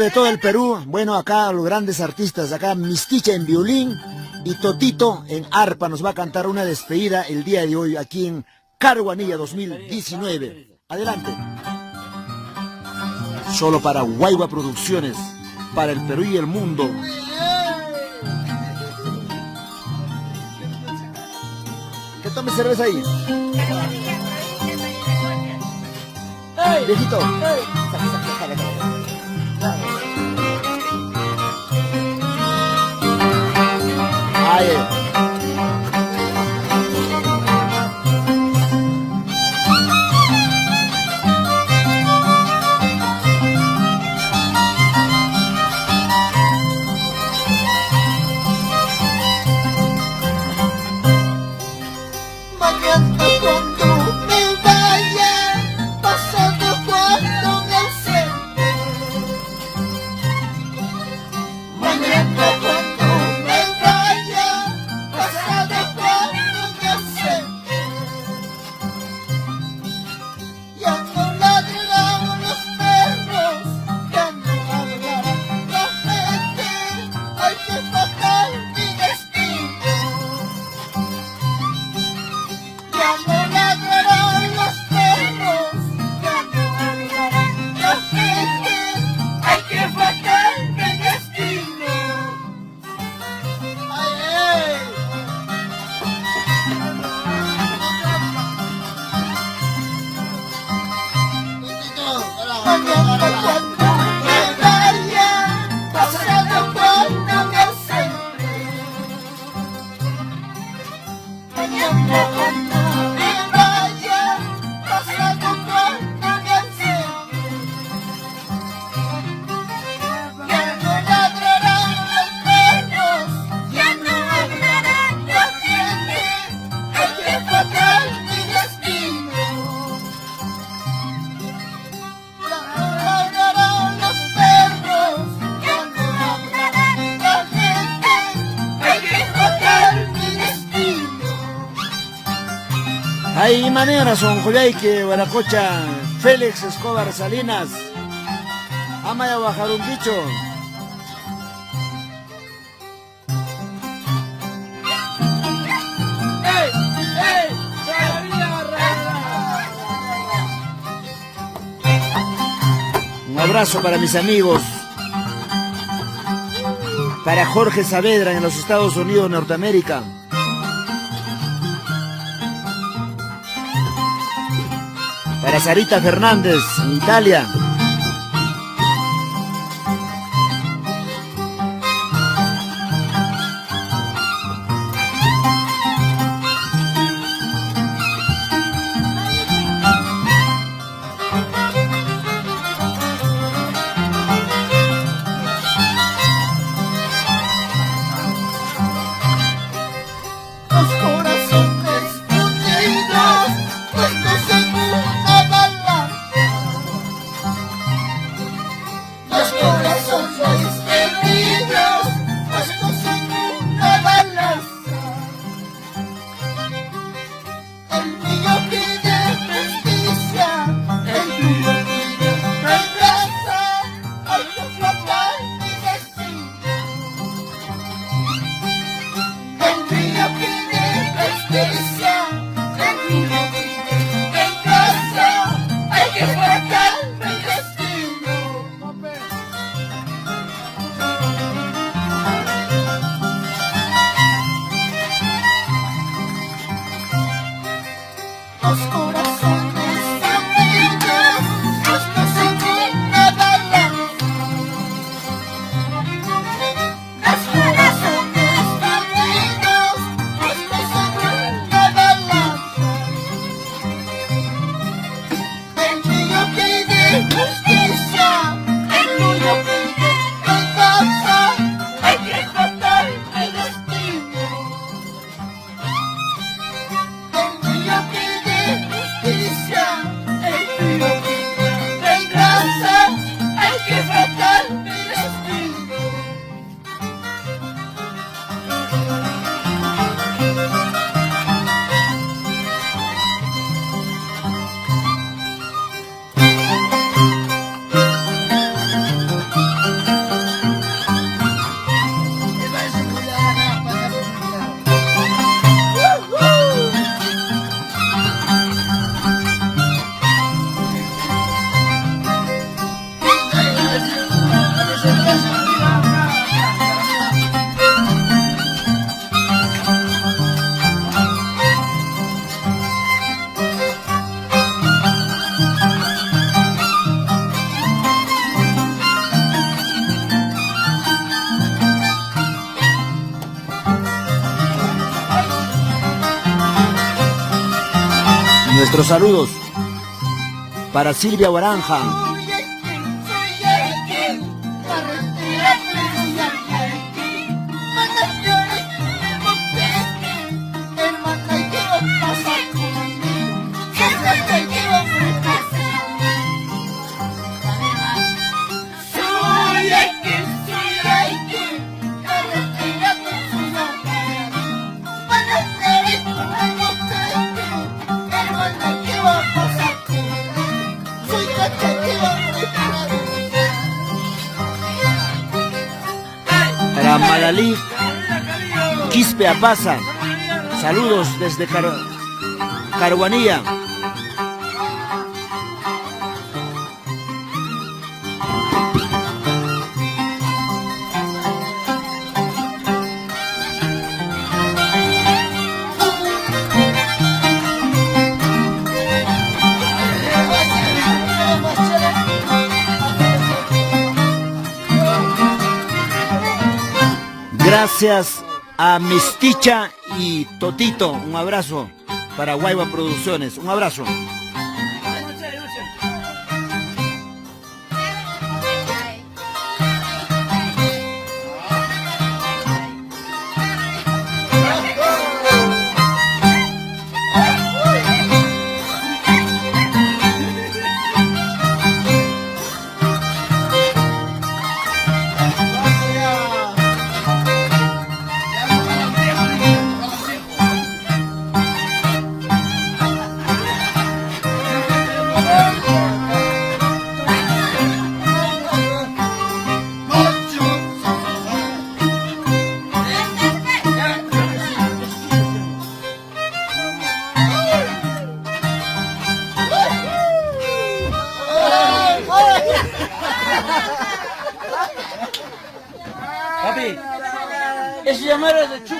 de todo el Perú, bueno, acá los grandes artistas, acá Misticha en violín y Totito en arpa nos va a cantar una despedida el día de hoy aquí en Caruanilla 2019. Adelante. Solo para Guayua Producciones, para el Perú y el mundo. Que tome cerveza ahí. Viejito. Ahí. Hay maneras, son Joyayque, Guaracocha, Félix Escobar Salinas, Amaya bajar un bicho. Un abrazo para mis amigos, para Jorge Saavedra en los Estados Unidos de Norteamérica. Para Sarita Fernández, en Italia. Nuestros saludos para Silvia Guaranja. Para Madalí Quispe Apaza, saludos desde Caruanía. Gracias a Mesticha y Totito. Un abrazo para Guayba Producciones. Un abrazo. Papi, ese llamero es de